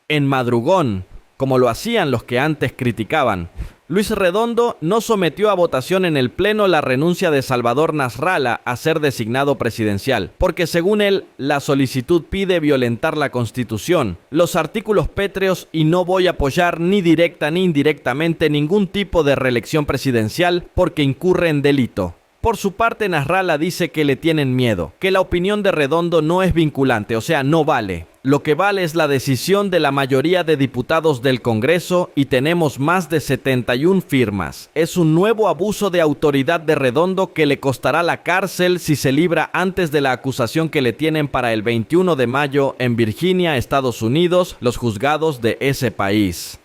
en madrugón, como lo hacían los que antes criticaban. Luis Redondo no sometió a votación en el Pleno la renuncia de Salvador Nasralla a ser designado presidencial, porque según él, la solicitud pide violentar la Constitución, los artículos pétreos y no voy a apoyar ni directa ni indirectamente ningún tipo de reelección presidencial porque incurre en delito. Por su parte, Nasralla dice que le tienen miedo, que la opinión de Redondo no es vinculante, o sea, no vale. Lo que vale es la decisión de la mayoría de diputados del Congreso y tenemos más de 71 firmas. Es un nuevo abuso de autoridad de Redondo que le costará la cárcel si se libra antes de la acusación que le tienen para el 21 de mayo en Virginia, Estados Unidos, los juzgados de ese país.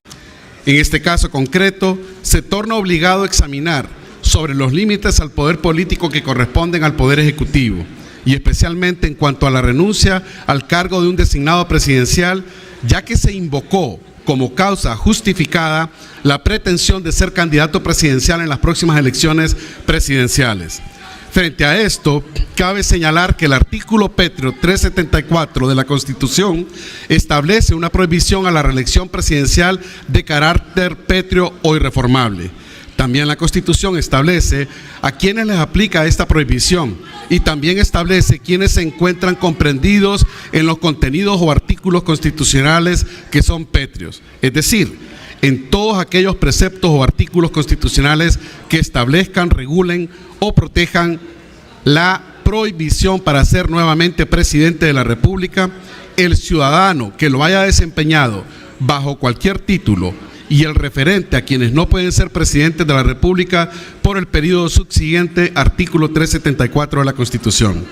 En este caso concreto, se torna obligado a examinar sobre los límites al poder político que corresponden al Poder Ejecutivo, y especialmente en cuanto a la renuncia al cargo de un designado presidencial, ya que se invocó como causa justificada la pretensión de ser candidato presidencial en las próximas elecciones presidenciales. Frente a esto, cabe señalar que el artículo pétreo 374 de la Constitución establece una prohibición a la reelección presidencial de carácter pétreo o irreformable. También la Constitución establece a quienes les aplica esta prohibición y también establece quienes se encuentran comprendidos en los contenidos o artículos constitucionales que son pétreos, es decir, en todos aquellos preceptos o artículos constitucionales que establezcan, regulen o protejan la prohibición para ser nuevamente presidente de la República. El ciudadano que lo haya desempeñado bajo cualquier título y el referente a quienes no pueden ser presidentes de la República por el periodo subsiguiente, artículo 374 de la Constitución.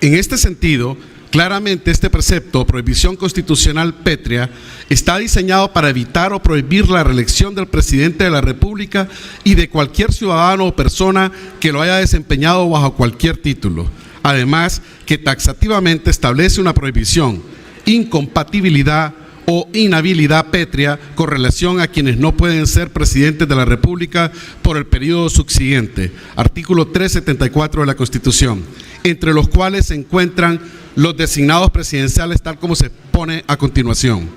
En este sentido, claramente este precepto o prohibición constitucional pétrea está diseñado para evitar o prohibir la reelección del presidente de la República y de cualquier ciudadano o persona que lo haya desempeñado bajo cualquier título. Además, que taxativamente establece una prohibición, incompatibilidad o inhabilidad pétrea con relación a quienes no pueden ser presidentes de la República por el periodo subsiguiente, artículo 374 de la Constitución, entre los cuales se encuentran los designados presidenciales tal como se pone a continuación.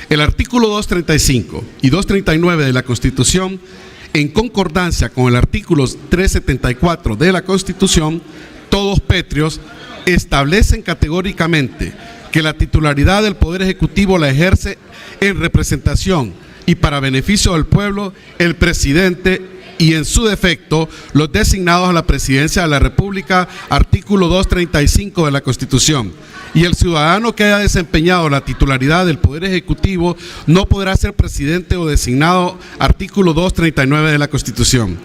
El artículo 235 y 239 de la Constitución, en concordancia con el artículo 374 de la Constitución, todos pétreos, establecen categóricamente que la titularidad del Poder Ejecutivo la ejerce en representación y para beneficio del pueblo el presidente y en su defecto los designados a la presidencia de la República, artículo 235 de la Constitución. Y el ciudadano que haya desempeñado la titularidad del Poder Ejecutivo no podrá ser presidente o designado, artículo 239 de la Constitución.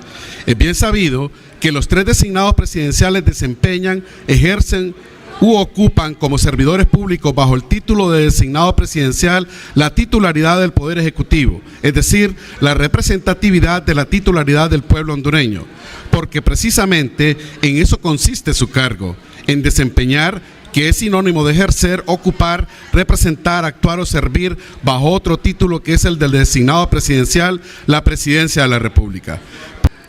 Es bien sabido que los tres designados presidenciales desempeñan, ejercen u ocupan como servidores públicos bajo el título de designado presidencial la titularidad del Poder Ejecutivo, es decir, la representatividad de la titularidad del pueblo hondureño, porque precisamente en eso consiste su cargo, en desempeñar, que es sinónimo de ejercer, ocupar, representar, actuar o servir bajo otro título que es el del designado presidencial, la presidencia de la República.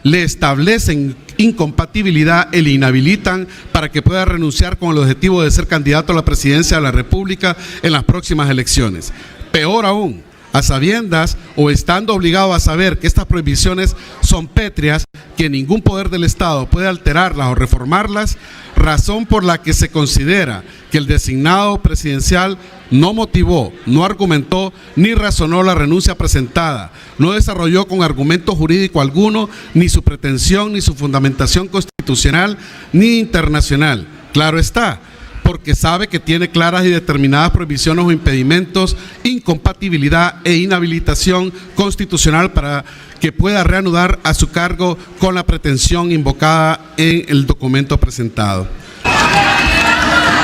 Le establecen incompatibilidad y le inhabilitan para que pueda renunciar con el objetivo de ser candidato a la presidencia de la República en las próximas elecciones. Peor aún, a sabiendas o estando obligado a saber que estas prohibiciones son pétreas, que ningún poder del Estado puede alterarlas o reformarlas, razón por la que se considera que el designado presidencial no motivó, no argumentó ni razonó la renuncia presentada, no desarrolló con argumento jurídico alguno ni su pretensión ni su fundamentación constitucional ni internacional. Claro está, porque sabe que tiene claras y determinadas prohibiciones o impedimentos, incompatibilidad e inhabilitación constitucional para que pueda reanudar a su cargo con la pretensión invocada en el documento presentado.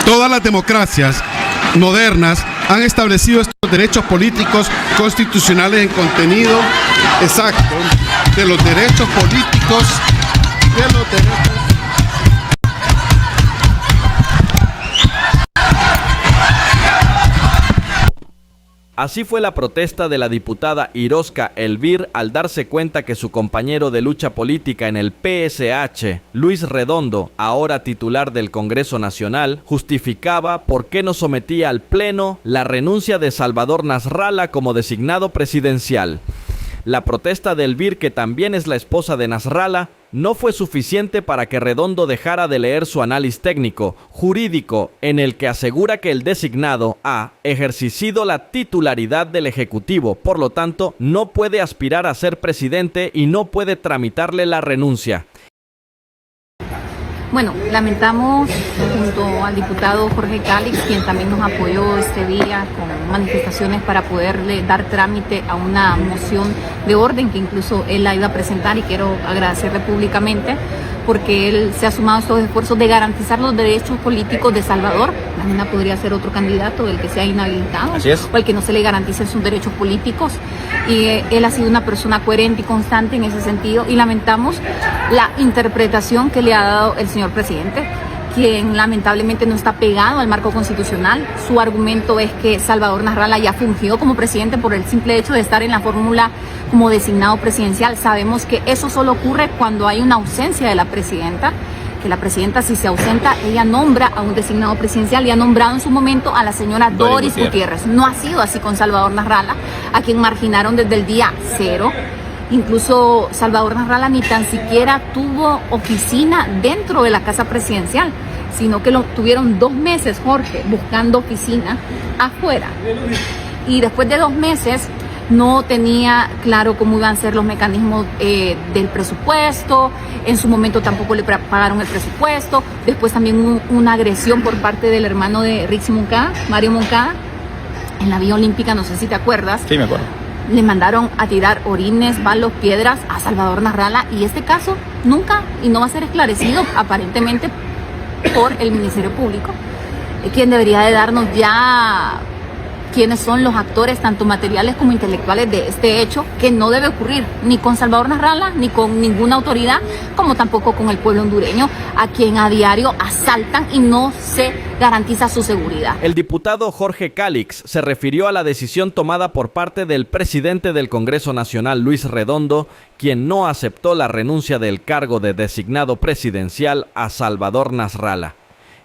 Todas las democracias modernas han establecido estos derechos políticos constitucionales en contenido exacto de los derechos políticos, de los derechos Así fue la protesta de la diputada Iroska Elvir al darse cuenta que su compañero de lucha política en el PSH, Luis Redondo, ahora titular del Congreso Nacional, justificaba por qué no sometía al Pleno la renuncia de Salvador Nasralla como designado presidencial. La protesta de Elvir, que también es la esposa de Nasralla, no fue suficiente para que Redondo dejara de leer su análisis técnico, jurídico, en el que asegura que el designado ha ejercido la titularidad del Ejecutivo, por lo tanto, no puede aspirar a ser presidente y no puede tramitarle la renuncia. Bueno, lamentamos junto al diputado Jorge Calix, quien también nos apoyó este día con manifestaciones para poderle dar trámite a una moción de orden que incluso él la iba a presentar, y quiero agradecerle públicamente porque él se ha sumado a estos esfuerzos de garantizar los derechos políticos de Salvador. Mañana podría ser otro candidato, el que sea inhabilitado, o el que no se le garanticen sus derechos políticos. Y él ha sido una persona coherente y constante en ese sentido, y lamentamos la interpretación que le ha dado el señor presidente, quien lamentablemente no está pegado al marco constitucional. Su argumento es que Salvador Nasralla ya fungió como presidente por el simple hecho de estar en la fórmula como designado presidencial. Sabemos que eso solo ocurre cuando hay una ausencia de la presidenta, que la presidenta, si se ausenta, ella nombra a un designado presidencial, y ha nombrado en su momento a la señora Doris Gutiérrez. No ha sido así con Salvador Nasralla, a quien marginaron desde el día cero. Incluso Salvador Nasralla ni tan siquiera tuvo oficina dentro de la casa presidencial, sino que lo tuvieron 2 meses, Jorge, buscando oficina afuera. Y después de 2 meses no tenía claro cómo iban a ser los mecanismos del presupuesto. En su momento tampoco le pagaron el presupuesto. Después también hubo una agresión por parte del hermano de Rixi Moncada, Mario Moncada, en la Vía Olímpica, no sé si te acuerdas. Sí, me acuerdo. Le mandaron a tirar orines, balos, piedras a Salvador Nasralla, y este caso nunca y no va a ser esclarecido aparentemente por el Ministerio Público, quien debería de darnos ya quiénes son los actores tanto materiales como intelectuales de este hecho, que no debe ocurrir ni con Salvador Nasralla ni con ninguna autoridad, como tampoco con el pueblo hondureño, a quien a diario asaltan y no se garantiza su seguridad. El diputado Jorge Calix se refirió a la decisión tomada por parte del presidente del Congreso Nacional, Luis Redondo, quien no aceptó la renuncia del cargo de designado presidencial a Salvador Nasralla.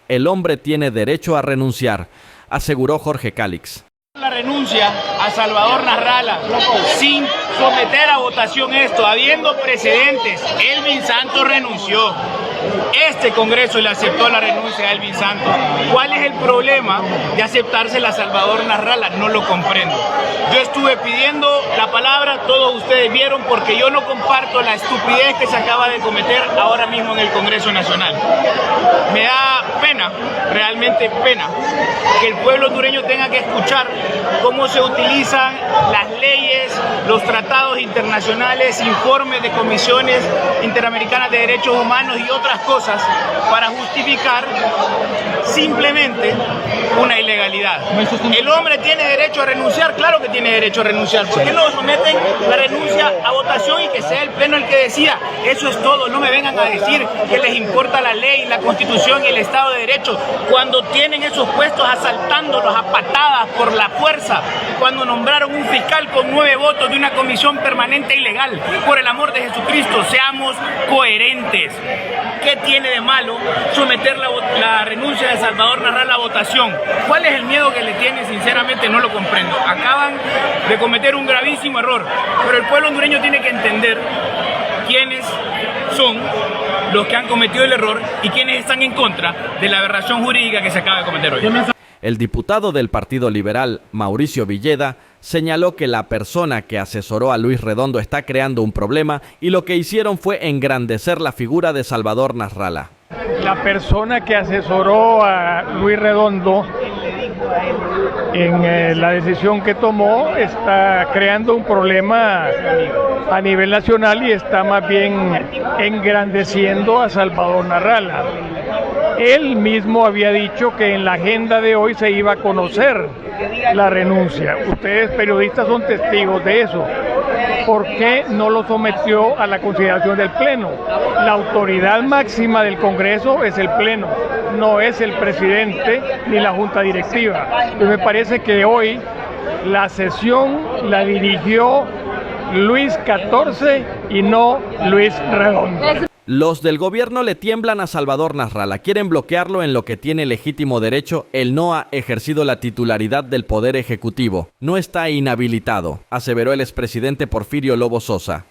El hombre tiene derecho a renunciar, aseguró Jorge Calix. La renuncia a Salvador Nasralla sin someter a votación esto, habiendo precedentes. Elvin Santos renunció. Este Congreso le aceptó la renuncia a Elvin Santos. ¿Cuál es el problema de aceptársela a Salvador Nasralla? No lo comprendo. Yo estuve pidiendo la palabra, todos ustedes vieron, porque yo no comparto la estupidez que se acaba de cometer ahora mismo en el Congreso Nacional. Me da pena, realmente pena, que el pueblo hondureño tenga que escuchar cómo se utilizan las leyes, los tratados internacionales, informes de comisiones interamericanas de derechos humanos y otras cosas para justificar simplemente una ilegalidad. ¿El hombre tiene derecho a renunciar? Claro que tiene derecho a renunciar. ¿Por qué no someten la renuncia a votación y que sea el Pleno el que decida? Eso es todo. No me vengan a decir que les importa la ley, la Constitución y el Estado de Derecho cuando tienen esos puestos asaltándolos a patadas por la fuerza, cuando nombraron un fiscal con 9 votos de una comisión permanente ilegal. Por el amor de Jesucristo, seamos coherentes. ¿Qué tiene de malo someter la renuncia de Salvador Nasralla a votación? ¿Cuál es el miedo que le tiene? Sinceramente no lo comprendo. Acaban de cometer un gravísimo error, pero el pueblo hondureño tiene que entender quiénes son los que han cometido el error y quiénes están en contra de la aberración jurídica que se acaba de cometer hoy. El diputado del Partido Liberal, Mauricio Villeda, señaló que la persona que asesoró a Luis Redondo está creando un problema y lo que hicieron fue engrandecer la figura de Salvador Nasralla. La persona que asesoró a Luis Redondo en la decisión que tomó está creando un problema a nivel nacional y está más bien engrandeciendo a Salvador Nasralla. Él mismo había dicho que en la agenda de hoy se iba a conocer la renuncia. Ustedes periodistas son testigos de eso. ¿Por qué no lo sometió a la consideración del Pleno? La autoridad máxima del Congreso es el Pleno, no es el presidente ni la Junta Directiva. Entonces me parece que hoy la sesión la dirigió Luis XIV y no Luis Redondo. Los del gobierno le tiemblan a Salvador Nasralla, quieren bloquearlo en lo que tiene legítimo derecho. Él no ha ejercido la titularidad del Poder Ejecutivo, no está inhabilitado, aseveró el expresidente Porfirio Lobo Sosa.